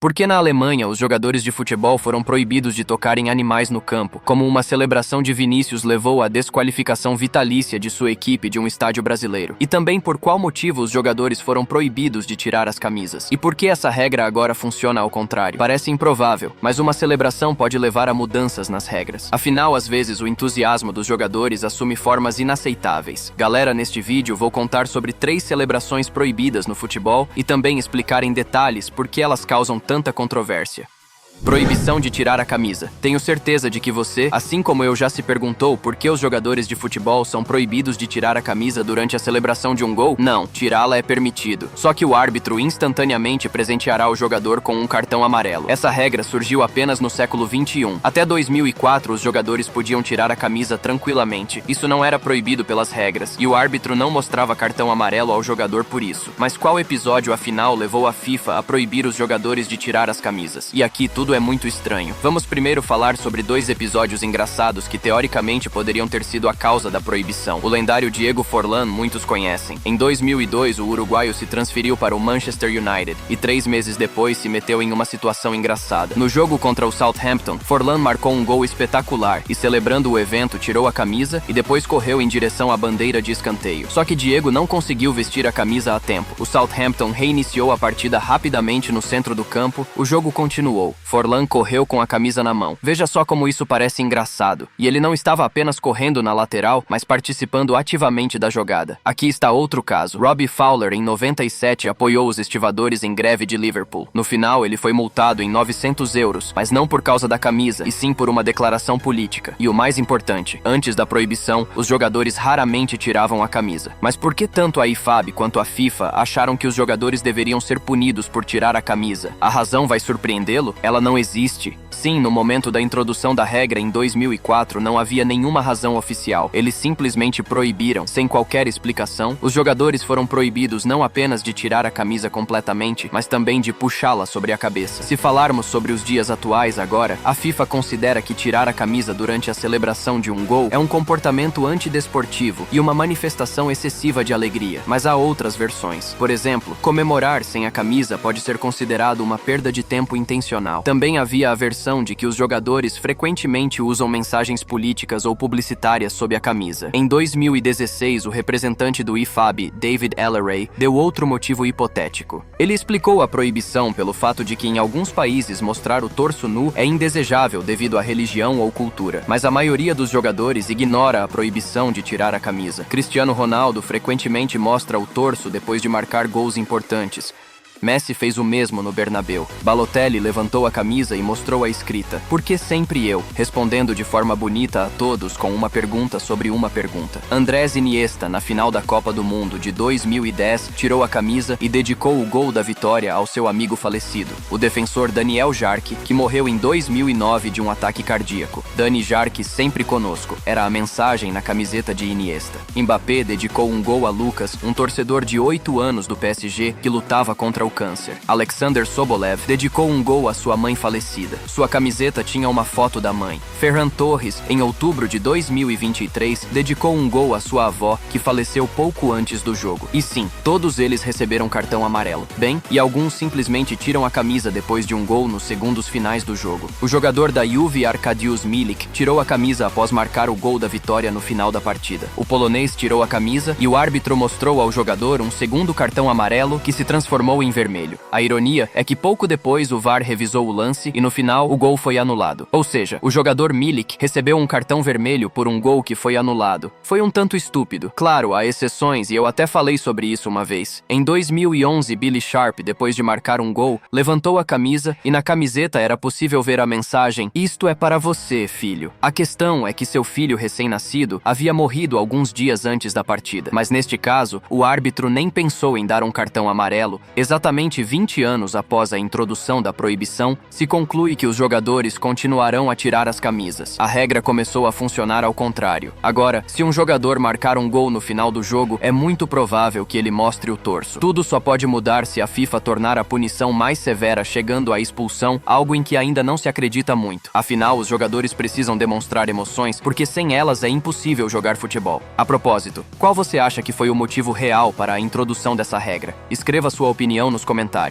Por que na Alemanha os jogadores de futebol foram proibidos de tocar em animais no campo, como uma celebração de Vinícius levou à desqualificação vitalícia de sua equipe de um estádio brasileiro? E também por qual motivo os jogadores foram proibidos de tirar as camisas? E por que essa regra agora funciona ao contrário? Parece improvável, mas uma celebração pode levar a mudanças nas regras. Afinal, às vezes o entusiasmo dos jogadores assume formas inaceitáveis. Galera, neste vídeo vou contar sobre 3 celebrações proibidas no futebol e também explicar em detalhes por que elas causam tanta controvérsia. Proibição de tirar a camisa. Tenho certeza de que você, assim como eu, já se perguntou por que os jogadores de futebol são proibidos de tirar a camisa durante a celebração de um gol? Não, tirá-la é permitido. Só que o árbitro instantaneamente presenteará o jogador com um cartão amarelo. Essa regra surgiu apenas no século XXI. Até 2004, os jogadores podiam tirar a camisa tranquilamente. Isso não era proibido pelas regras, e o árbitro não mostrava cartão amarelo ao jogador por isso. Mas qual episódio, afinal, levou a FIFA a proibir os jogadores de tirar as camisas? E aqui tudo é muito estranho. Vamos primeiro falar sobre 2 episódios engraçados que teoricamente poderiam ter sido a causa da proibição. O lendário Diego Forlán muitos conhecem. Em 2002, o uruguaio se transferiu para o Manchester United e 3 meses depois se meteu em uma situação engraçada. No jogo contra o Southampton, Forlán marcou um gol espetacular e, celebrando o evento, tirou a camisa e depois correu em direção à bandeira de escanteio. Só que Diego não conseguiu vestir a camisa a tempo. O Southampton reiniciou a partida rapidamente no centro do campo. O jogo continuou. Forlán correu com a camisa na mão. Veja só como isso parece engraçado. E ele não estava apenas correndo na lateral, mas participando ativamente da jogada. Aqui está outro caso. Robbie Fowler, em 97, apoiou os estivadores em greve de Liverpool. No final, ele foi multado em 900 euros, mas não por causa da camisa, e sim por uma declaração política. E o mais importante, antes da proibição, os jogadores raramente tiravam a camisa. Mas por que tanto a IFAB quanto a FIFA acharam que os jogadores deveriam ser punidos por tirar a camisa? A razão vai surpreendê-lo? Ela não existe. Sim, no momento da introdução da regra em 2004 não havia nenhuma razão oficial. Eles simplesmente proibiram, sem qualquer explicação. Os jogadores foram proibidos não apenas de tirar a camisa completamente, mas também de puxá-la sobre a cabeça. Se falarmos sobre os dias atuais agora, a FIFA considera que tirar a camisa durante a celebração de um gol é um comportamento antidesportivo e uma manifestação excessiva de alegria. Mas há outras versões. Por exemplo, comemorar sem a camisa pode ser considerado uma perda de tempo intencional. Também havia a versão de que os jogadores frequentemente usam mensagens políticas ou publicitárias sob a camisa. Em 2016, o representante do IFAB, David Elleray, deu outro motivo hipotético. Ele explicou a proibição pelo fato de que em alguns países mostrar o torso nu é indesejável devido à religião ou cultura, mas a maioria dos jogadores ignora a proibição de tirar a camisa. Cristiano Ronaldo frequentemente mostra o torso depois de marcar gols importantes. Messi fez o mesmo no Bernabéu. Balotelli levantou a camisa e mostrou a escrita: "Por que sempre eu?", respondendo de forma bonita a todos com uma pergunta sobre uma pergunta. Andrés Iniesta, na final da Copa do Mundo de 2010, tirou a camisa e dedicou o gol da vitória ao seu amigo falecido, o defensor Daniel Jarque, que morreu em 2009 de um ataque cardíaco. Dani Jarque sempre conosco, era a mensagem na camiseta de Iniesta. Mbappé dedicou um gol a Lucas, um torcedor de 8 anos do PSG que lutava contra o câncer. Alexander Sobolev dedicou um gol à sua mãe falecida. Sua camiseta tinha uma foto da mãe. Ferran Torres, em outubro de 2023, dedicou um gol à sua avó, que faleceu pouco antes do jogo. E sim, todos eles receberam cartão amarelo. Bem, e alguns simplesmente tiram a camisa depois de um gol nos segundos finais do jogo. O jogador da Juve, Arkadiusz Milik, tirou a camisa após marcar o gol da vitória no final da partida. O polonês tirou a camisa e o árbitro mostrou ao jogador um segundo cartão amarelo que se transformou em vermelho. A ironia é que pouco depois o VAR revisou o lance e no final o gol foi anulado. Ou seja, o jogador Milik recebeu um cartão vermelho por um gol que foi anulado. Foi um tanto estúpido. Claro, há exceções e eu até falei sobre isso uma vez. Em 2011, Billy Sharp, depois de marcar um gol, levantou a camisa e na camiseta era possível ver a mensagem: "Isto é para você, filho". A questão é que seu filho recém-nascido havia morrido alguns dias antes da partida. Mas neste caso, o árbitro nem pensou em dar um cartão amarelo. Exatamente 20 anos após a introdução da proibição, se conclui que os jogadores continuarão a tirar as camisas. A regra começou a funcionar ao contrário. Agora, se um jogador marcar um gol no final do jogo, é muito provável que ele mostre o torso. Tudo só pode mudar se a FIFA tornar a punição mais severa, chegando à expulsão, algo em que ainda não se acredita muito. Afinal, os jogadores precisam demonstrar emoções, porque sem elas é impossível jogar futebol. A propósito, qual você acha que foi o motivo real para a introdução dessa regra? Escreva sua opinião nos comentários.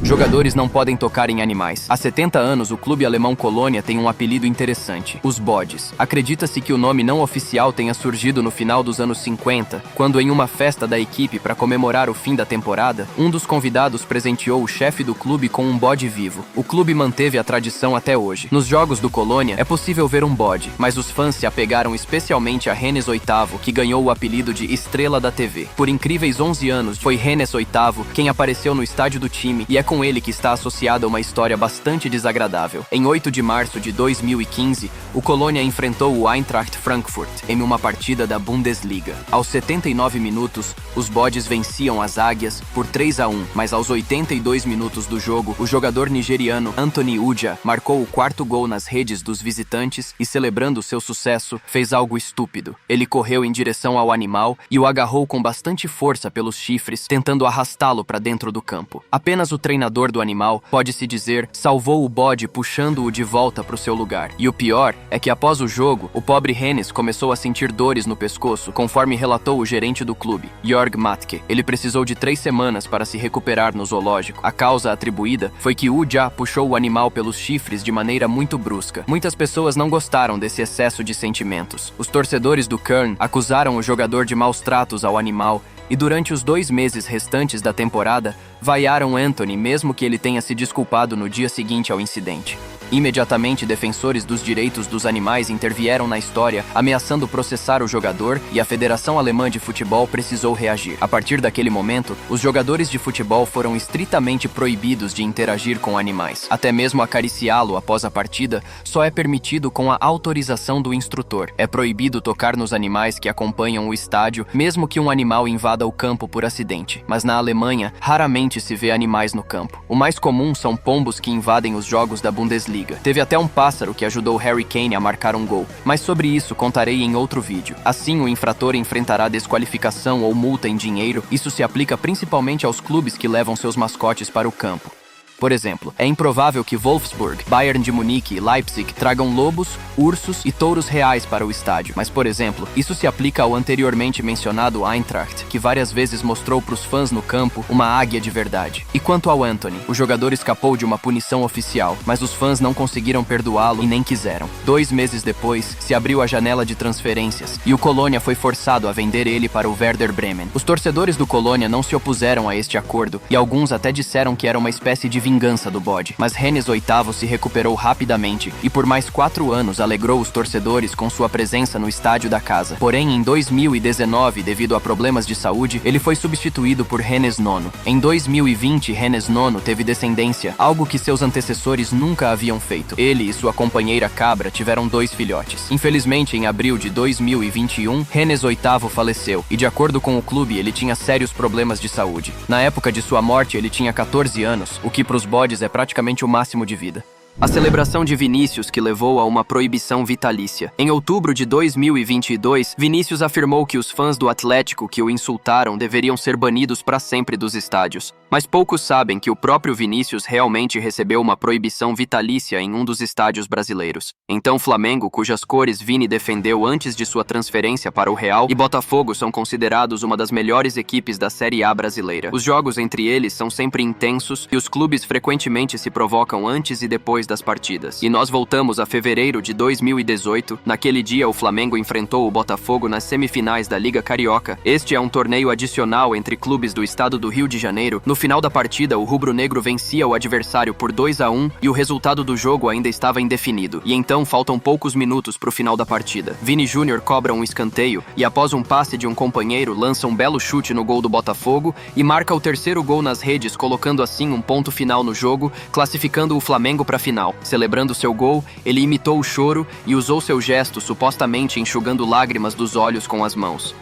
Jogadores não podem tocar em animais. Há 70 anos, o clube alemão Colônia tem um apelido interessante: os bodes. Acredita-se que o nome não oficial tenha surgido no final dos anos 50, quando em uma festa da equipe para comemorar o fim da temporada, um dos convidados presenteou o chefe do clube com um bode vivo. O clube manteve a tradição até hoje. Nos jogos do Colônia, é possível ver um bode, mas os fãs se apegaram especialmente a Hennes VIII, que ganhou o apelido de Estrela da TV. Por incríveis 11 anos, foi Hennes VIII quem apareceu no estádio do time, e é com ele que está associada uma história bastante desagradável. Em 8 de março de 2015, o Colônia enfrentou o Eintracht Frankfurt em uma partida da Bundesliga. Aos 79 minutos, os bodes venciam as águias por 3-1, mas aos 82 minutos do jogo, o jogador nigeriano Anthony Uja marcou o quarto gol nas redes dos visitantes e, celebrando seu sucesso, fez algo estúpido. Ele correu em direção ao animal e o agarrou com bastante força pelos chifres, tentando arrastá-lo para dentro do campo. Apenas o treinador do animal, pode-se dizer, salvou o bode puxando-o de volta para o seu lugar. E o pior é que após o jogo, o pobre Hennes começou a sentir dores no pescoço, conforme relatou o gerente do clube, Jörg Matke. Ele precisou de 3 semanas para se recuperar no zoológico. A causa atribuída foi que Uja puxou o animal pelos chifres de maneira muito brusca. Muitas pessoas não gostaram desse excesso de sentimentos. Os torcedores do Köln acusaram o jogador de maus tratos ao animal e durante os 2 meses restantes da temporada, vaiaram Anthony mesmo que ele tenha se desculpado no dia seguinte ao incidente. Imediatamente, defensores dos direitos dos animais intervieram na história, ameaçando processar o jogador, e a Federação Alemã de Futebol precisou reagir. A partir daquele momento, os jogadores de futebol foram estritamente proibidos de interagir com animais. Até mesmo acariciá-lo após a partida só é permitido com a autorização do instrutor. É proibido tocar nos animais que acompanham o estádio, mesmo que um animal invada o campo por acidente. Mas na Alemanha, raramente se vê animais no campo. O mais comum são pombos que invadem os jogos da Bundesliga. Teve até um pássaro que ajudou Harry Kane a marcar um gol, mas sobre isso contarei em outro vídeo. Assim, o infrator enfrentará desqualificação ou multa em dinheiro. Isso se aplica principalmente aos clubes que levam seus mascotes para o campo. Por exemplo, é improvável que Wolfsburg, Bayern de Munique e Leipzig tragam lobos, ursos e touros reais para o estádio. Mas, por exemplo, isso se aplica ao anteriormente mencionado Eintracht, que várias vezes mostrou para os fãs no campo uma águia de verdade. E quanto ao Anthony, o jogador escapou de uma punição oficial, mas os fãs não conseguiram perdoá-lo e nem quiseram. 2 meses depois, se abriu a janela de transferências e o Colônia foi forçado a vender ele para o Werder Bremen. Os torcedores do Colônia não se opuseram a este acordo e alguns até disseram que era uma espécie de vingança do bode, mas Hennes VIII se recuperou rapidamente e por mais 4 anos alegrou os torcedores com sua presença no estádio da casa. Porém, em 2019, devido a problemas de saúde, ele foi substituído por Hennes IX. Em 2020, Hennes IX teve descendência, algo que seus antecessores nunca haviam feito. Ele e sua companheira cabra tiveram 2 filhotes. Infelizmente, em abril de 2021, Hennes VIII faleceu e, de acordo com o clube, ele tinha sérios problemas de saúde. Na época de sua morte, ele tinha 14 anos, o que para os bodes é praticamente o máximo de vida. A celebração de Vinícius que levou a uma proibição vitalícia. Em outubro de 2022, Vinícius afirmou que os fãs do Atlético que o insultaram deveriam ser banidos para sempre dos estádios. Mas poucos sabem que o próprio Vinícius realmente recebeu uma proibição vitalícia em um dos estádios brasileiros. Então Flamengo, cujas cores Vini defendeu antes de sua transferência para o Real, e Botafogo são considerados uma das melhores equipes da Série A brasileira. Os jogos entre eles são sempre intensos e os clubes frequentemente se provocam antes e depois das partidas. E nós voltamos a fevereiro de 2018. Naquele dia, o Flamengo enfrentou o Botafogo nas semifinais da Liga Carioca. Este é um torneio adicional entre clubes do estado do Rio de Janeiro. No final da partida, o rubro-negro vencia o adversário por 2-1 e o resultado do jogo ainda estava indefinido. E então faltam poucos minutos para o final da partida. Vini Júnior cobra um escanteio e, após um passe de um companheiro, lança um belo chute no gol do Botafogo e marca o 3º gol nas redes, colocando assim um ponto final no jogo, classificando o Flamengo para a final. Celebrando seu gol, ele imitou o choro e usou seu gesto, supostamente enxugando lágrimas dos olhos com as mãos.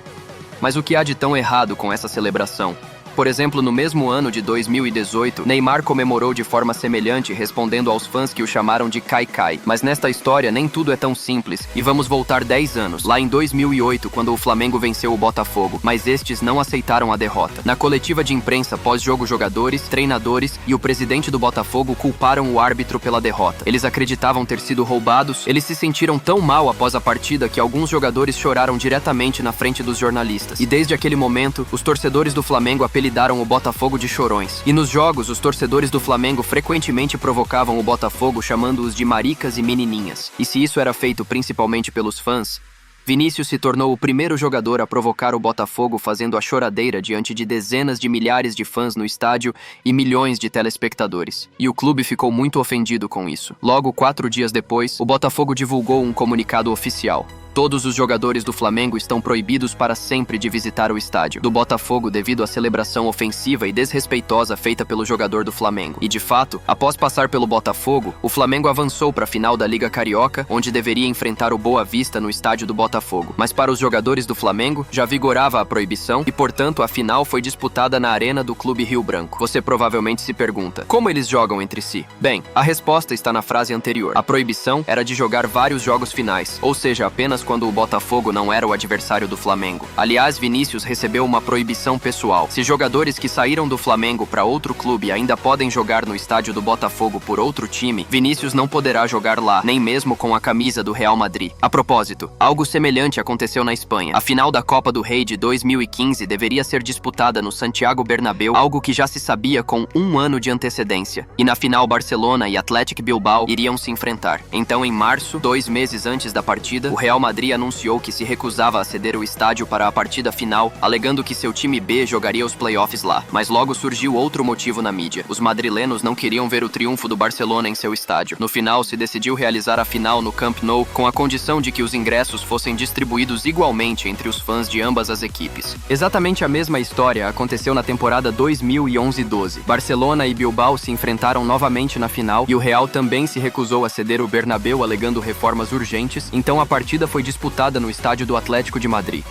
Mas o que há de tão errado com essa celebração? Por exemplo, no mesmo ano de 2018, Neymar comemorou de forma semelhante, respondendo aos fãs que o chamaram de Kai Kai. Mas nesta história, nem tudo é tão simples, e vamos voltar 10 anos, lá em 2008, quando o Flamengo venceu o Botafogo, mas estes não aceitaram a derrota. Na coletiva de imprensa pós-jogo, jogadores, treinadores e o presidente do Botafogo culparam o árbitro pela derrota. Eles acreditavam ter sido roubados, eles se sentiram tão mal após a partida que alguns jogadores choraram diretamente na frente dos jornalistas. E desde aquele momento, os torcedores do Flamengo apelidaram apelidaram o Botafogo de Chorões. E nos jogos, os torcedores do Flamengo frequentemente provocavam o Botafogo chamando-os de maricas e menininhas. E se isso era feito principalmente pelos fãs, Vinícius se tornou o primeiro jogador a provocar o Botafogo fazendo a choradeira diante de dezenas de milhares de fãs no estádio e milhões de telespectadores. E o clube ficou muito ofendido com isso. Logo, 4 dias depois, o Botafogo divulgou um comunicado oficial. Todos os jogadores do Flamengo estão proibidos para sempre de visitar o estádio do Botafogo devido à celebração ofensiva e desrespeitosa feita pelo jogador do Flamengo. E de fato, após passar pelo Botafogo, o Flamengo avançou para a final da Liga Carioca, onde deveria enfrentar o Boa Vista no estádio do Botafogo. Mas para os jogadores do Flamengo, já vigorava a proibição e, portanto, a final foi disputada na arena do Clube Rio Branco. Você provavelmente se pergunta, como eles jogam entre si? Bem, a resposta está na frase anterior. A proibição era de jogar vários jogos finais, ou seja, apenas quando o Botafogo não era o adversário do Flamengo. Aliás, Vinícius recebeu uma proibição pessoal. Se jogadores que saíram do Flamengo para outro clube ainda podem jogar no estádio do Botafogo por outro time, Vinícius não poderá jogar lá, nem mesmo com a camisa do Real Madrid. A propósito, algo semelhante aconteceu na Espanha. A final da Copa do Rei de 2015 deveria ser disputada no Santiago Bernabéu, algo que já se sabia com 1 ano de antecedência. E na final, Barcelona e Athletic Bilbao iriam se enfrentar. Então, em março, 2 meses antes da partida, o Real Madrid anunciou que se recusava a ceder o estádio para a partida final, alegando que seu time B jogaria os playoffs lá. Mas logo surgiu outro motivo na mídia. Os madrilenos não queriam ver o triunfo do Barcelona em seu estádio. No final, se decidiu realizar a final no Camp Nou, com a condição de que os ingressos fossem distribuídos igualmente entre os fãs de ambas as equipes. Exatamente a mesma história aconteceu na temporada 2011-12. Barcelona e Bilbao se enfrentaram novamente na final e o Real também se recusou a ceder o Bernabéu alegando reformas urgentes, então a partida foi disputada no estádio do Atlético de Madrid.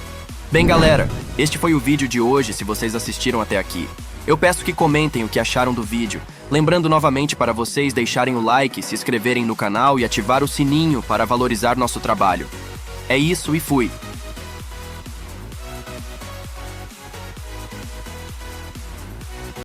Bem, galera, este foi o vídeo de hoje se vocês assistiram até aqui. Eu peço que comentem o que acharam do vídeo, lembrando novamente para vocês deixarem o like, se inscreverem no canal e ativar o sininho para valorizar nosso trabalho. É isso e fui!